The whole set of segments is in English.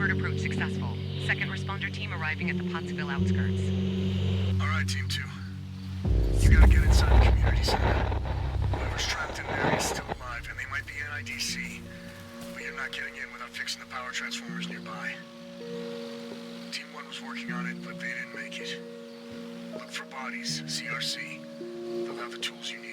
covert approach successful. Second responder team arriving at the Pottsville outskirts. All right, Team 2. You gotta get inside the community center. Whoever's trapped in there is still alive, and they might be NIDC. But you're not getting in without fixing the power transformers nearby. Team 1 was working on it, but they didn't make it. Look for bodies, CRC. They'll have the tools you need.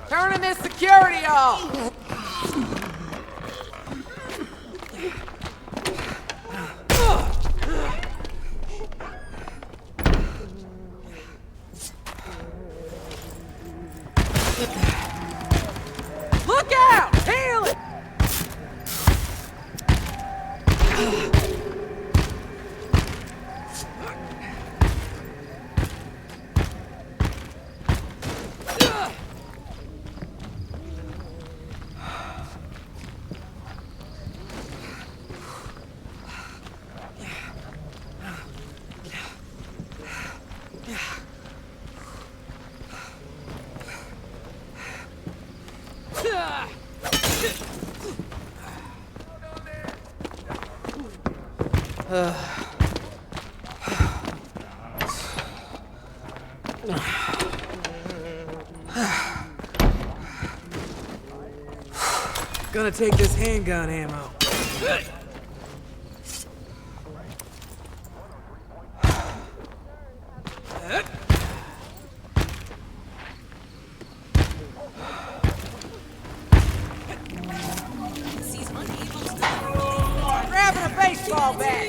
Turning this security off! Look out! Heal it! Gonna take this handgun ammo. Grabbing a baseball bat!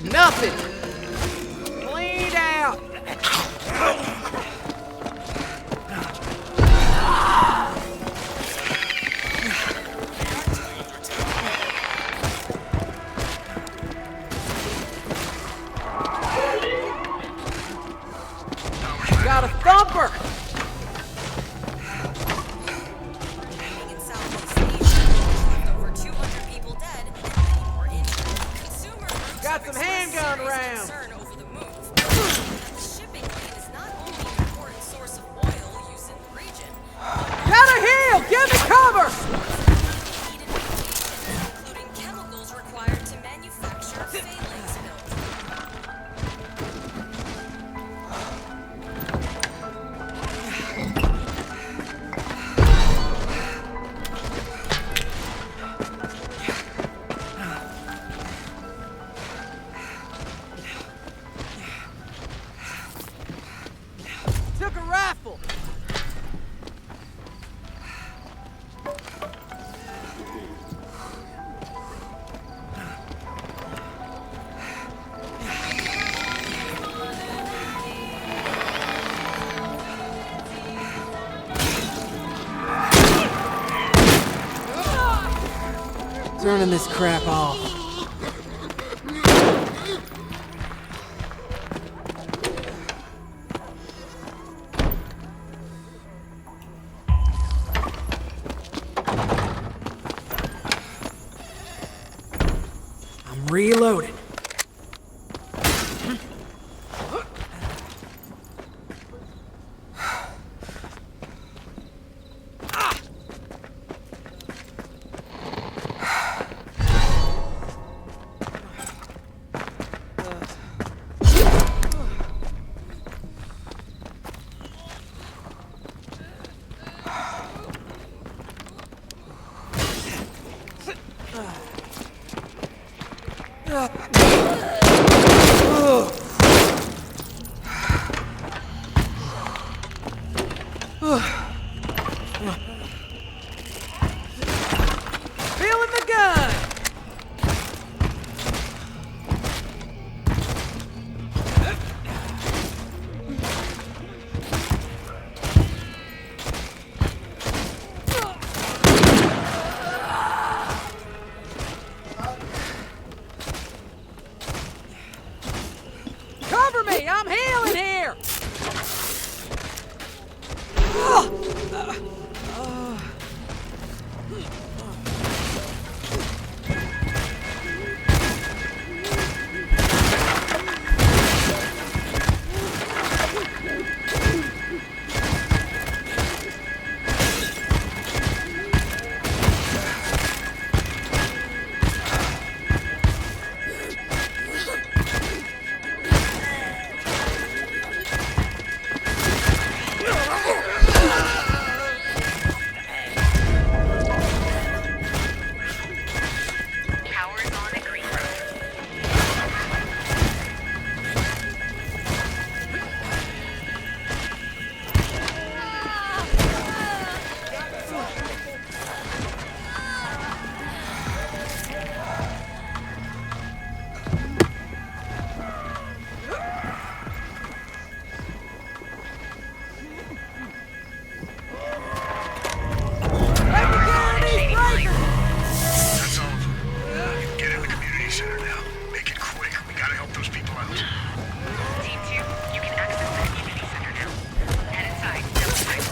Nothing! Bleed out! Got a thumper! Got some handgun rounds! Gotta heal! Give me cover! Including chemicals required to manufacture phalanx build. Took a rifle! Turning this crap off. I'm reloading. Feeling the gun! Cover me! I'm healing here! Power is on at Green Road. That's all of them. You can get in the community center now. Make it quick. We gotta help those people out. Team 2, you can access the community center now. Head inside. No time.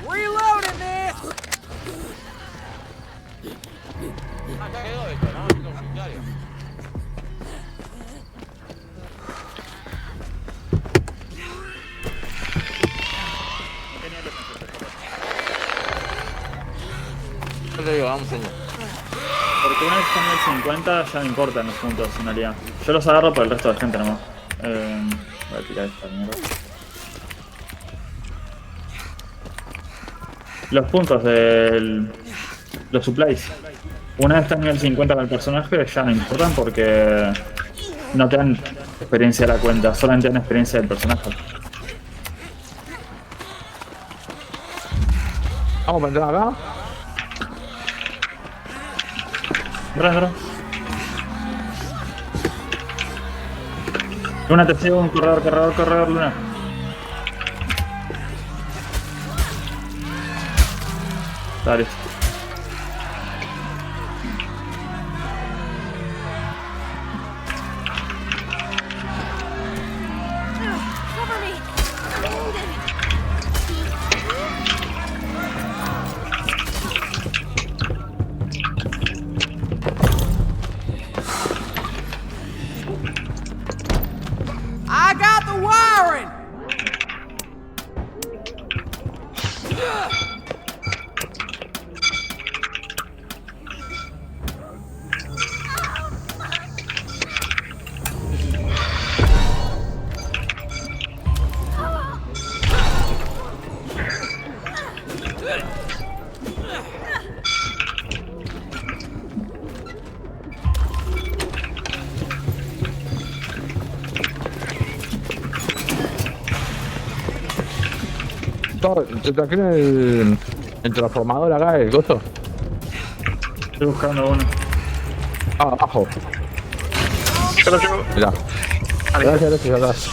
Reloading this! Yo te digo, vamos señor. Porque una vez que tengo el 50 ya no importan los puntos en realidad. Yo los agarro por el resto de gente nomás. Voy a tirar esta mierda. Los puntos de los supplies. Una vez estás en nivel 50 con el personaje ya no importan porque no te dan experiencia de la cuenta, solamente dan experiencia del personaje. Vamos para entrar acá. Entra. Luna, te sigo un corredor, Luna. Está listo. Cover me! I got the wiring! ¿Te traje el transformador acá, el coso? Estoy buscando uno. Ah, abajo. Mirá. Gracias, atrás.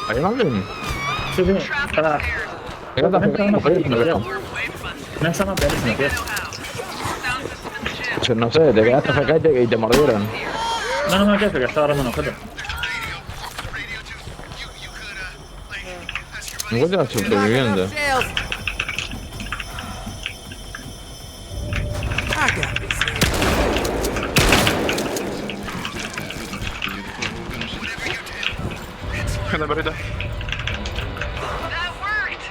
¿Hay alguien? Sí. Para. ¿Qué estás pegando? No es arma, pero es una pieza. No sé, te quedaste acá y te mordieron. No me quedes porque estaba agarrando un objeto. Encuentra a superviviente. Shells. I got this. ¿Qué onda, perrito? That worked!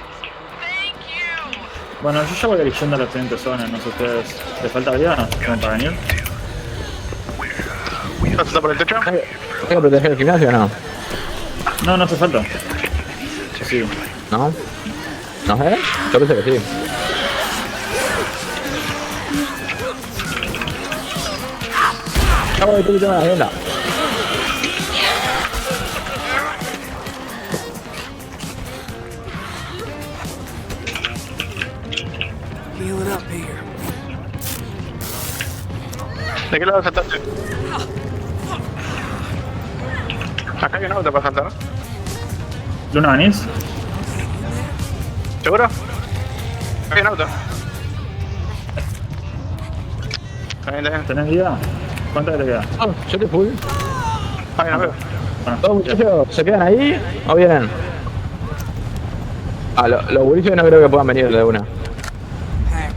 Thank you! Bueno, yo ya voy dirigiendo a la siguiente zona, no sé ustedes. ¿Les falta vida? ¿Como para venir? ¿Estás por el techo? ¿Hay que proteger el gimnasio o no? No, no hace falta. Sí. ¿No? ¿No sé? Yo pensé que sí. Ya voy, tú tengo la agenda. Healing up here. ¿De qué lado saltaste? Acá hay un auto para saltar. ¿Luna venís? ¿Seguro? Acá hay un auto. Está bien, está bien. ¿Tenés vida? ¿Cuánta te queda? Ah, yo te fui. Ay, no veo. Bueno, ¿Todos muchachos se quedan ahí o vienen? Ah, los gurises no creo que puedan venir de una. Pack.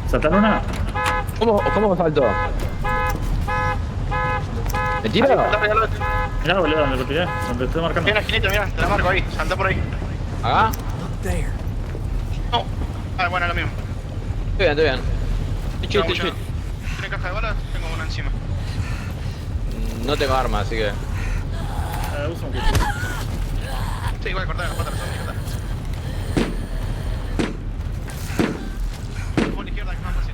¿saltar Luna? ¿Cómo saltó? ¿Me tira? Salta, ya lo... Mirá, boludo, donde lo tiré, donde estoy marcando. Hay una esquinita, mira, te la marco ahí. Salta por ahí. ¿Acá? Up there. No. Ah, bueno, lo mismo. Estoy bien. Chill, No, chill, chill. ¿Tiene caja de balas? Tengo una encima. No tengo arma, así que... Uso un cuchillo. Sí, igual cortar las patas, cortar. Por la izquierda, que es más fácil.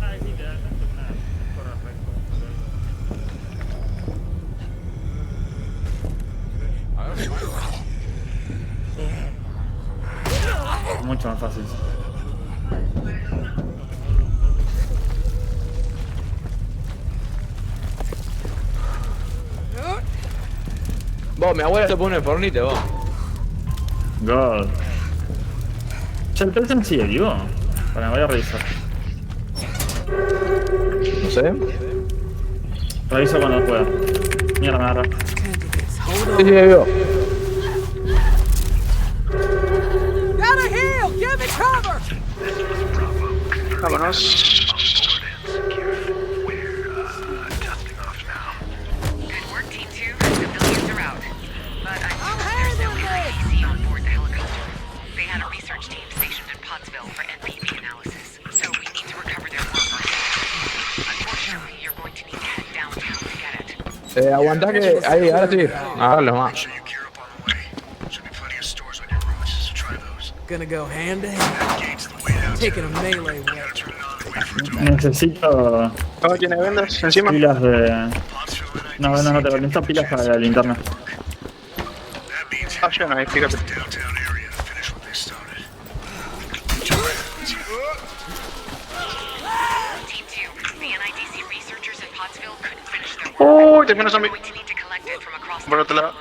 Ahí sí, te da una corre recto. Mucho más fácil. Vos, mi abuela se pone el fornite, vos. God. Che, ¿el Pelsen sigue vivo? Bueno, voy a revisar. No sé. Reviso cuando pueda. Mierda, me agarra. Tend to this. Hold Sí, on. sí, vivo. Gotta heal! Give me cover! Vámonos. Good work, Team 2. Civilians are out. But I'm I'm sure there's no handling NIDC on board the helicopter. They had a research team stationed in Pottsville for NPV analysis, so we need to recover their work ourselves. Unfortunately, you're going to need to head downtown to get it. Aguantá que... Ahí, ahora sí. Agarralo más. Make sure you gear up on the way. Should be plenty of stores on your route, so try those. Gonna go hand to hand. That gate's the way out. Taking a melee Gotta weapon. turn it on and wait for it to Necesito ¿Todo tiene vendas encima? pilas de... Pottsville and No, no, no, te necesito pilas para la linterna. That means Ah, lleno ahí, fíjate. downtown area to finish what they started. Team 2, the NIDC researchers in Pottsville couldn't finish their work. Uy, terminó We're zombie. going to need to collect it from across the Por otro lado.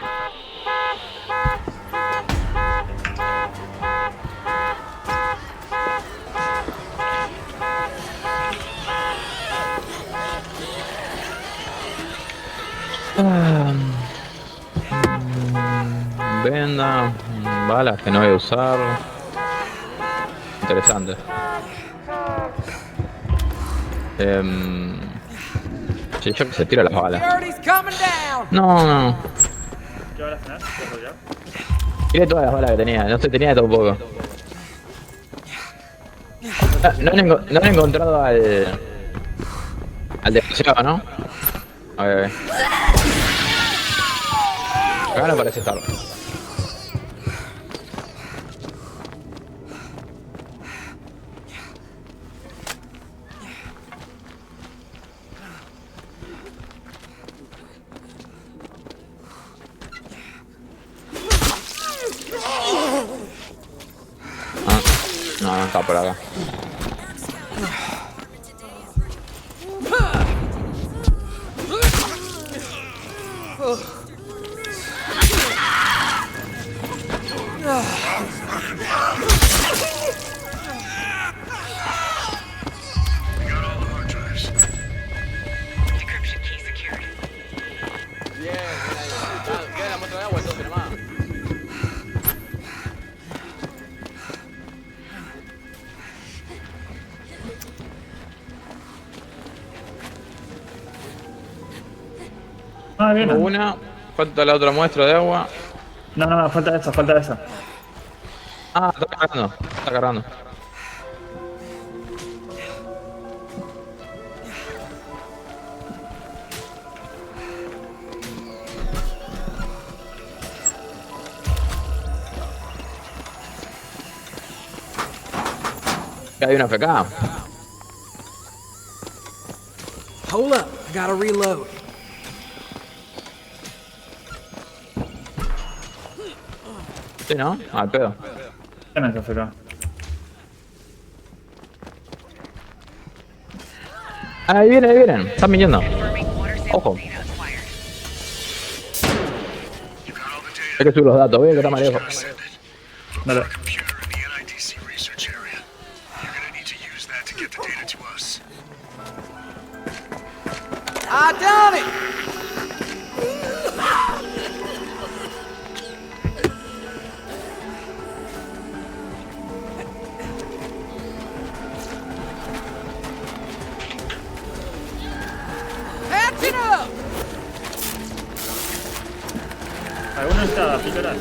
Venda, balas que no voy a usar. Interesante. Sí, yo que se tira las balas. Security's coming down! No, no. ¿Qué balas tenés? ¿Puedo ya? Tiré todas las balas que tenía, no sé, tenía de todo un poco. No han encontrado al desgraciado, ¿no? A ver. Acá no parece estar. Ah, no está por acá. Ah, bien. Una. Falta la otra muestra de agua. No, falta esa, falta esa. Ah, está cargando. Está cargando. Hay una FK. Hold up, I gotta reload. Sí, ¿no? Al pedo. Tienes que hacer acá. Ahí vienen, ahí vienen. Están viniendo. Confirming water sample Ojo. data acquired. You got all the data. Hay que subir los datos, ve que está marejo. Send it. Dale. Computer in the NIDC research area. You're gonna need to use that to get the data to us. I done it! Action up! ¿Alguno está píldora?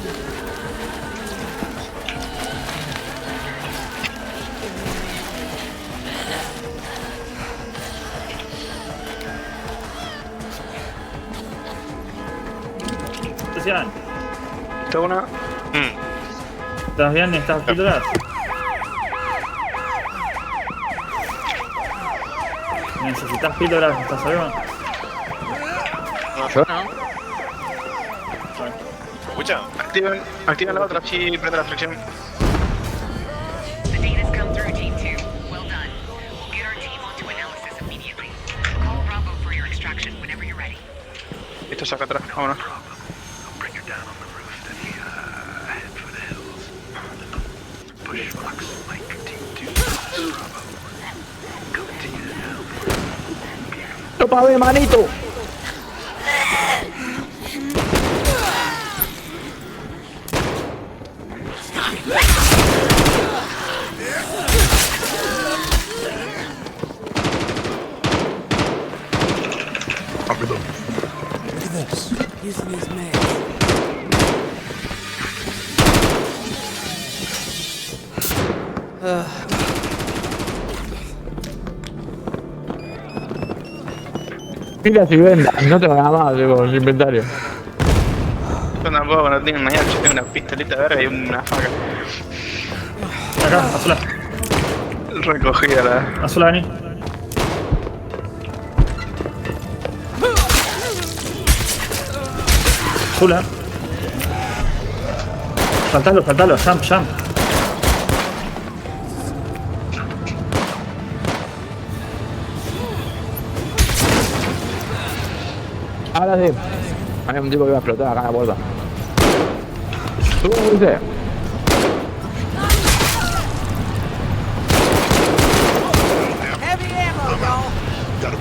Sebastián, Esta una. ¿estás bien? ¿Estás píldoras? ¿Necesitas píldoras? ¿Estás arriba? Yo no. ¿Me escucha? Activen la otra, sí, prende la fricción. The data's come through, Team 2. Well done. We'll get our team onto analysis immediately. Call Bravo for your extraction whenever you're ready. Esto es acá atrás, vámonos. Bring her down on the roof, then we head for the hills. Bushwalks like Team 2. Bravo. Coming to you now. ¡Topa, ve, manito! Using these meds. Pilas y vendas. No tengo nada más, digo, en el inventario. Yo tampoco, no tengo nada, yo tengo una pistolita verga y una faca. Acá, Azula. Recogida la. Azula, vení. Azula. Saltalo, jump. Ahora sí. Hay un tipo que va a explotar acá en la puerta. Sube, dice. Heavy ammo, y'all.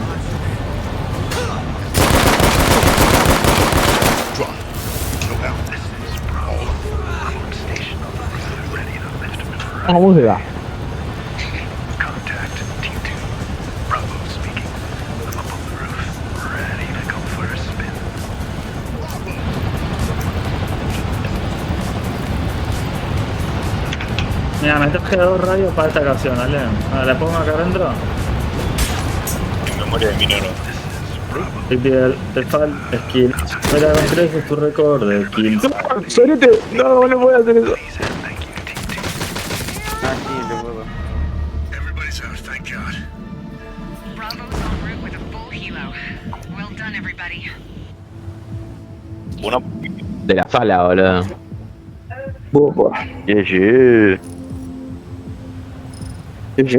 Vamos, música. Contact Team 2. Bravo speaking. I'm up on the roof, ready to go for a spin. Mira, me traje 2 radios para esta ocasión, ¿vale? Ahora, ¿la pongo acá adentro? En memoria de minero. Te pide el fall, skill. Espera con 3 es tu récord de kills. Sorete, no voy a hacer eso. Thank you, Team 2. Ah, sí, de huevo. Everybody's out, thank God. Bravo's en route with a full helo. Well done, everybody. Una. De la sala, boludo. GG. GG.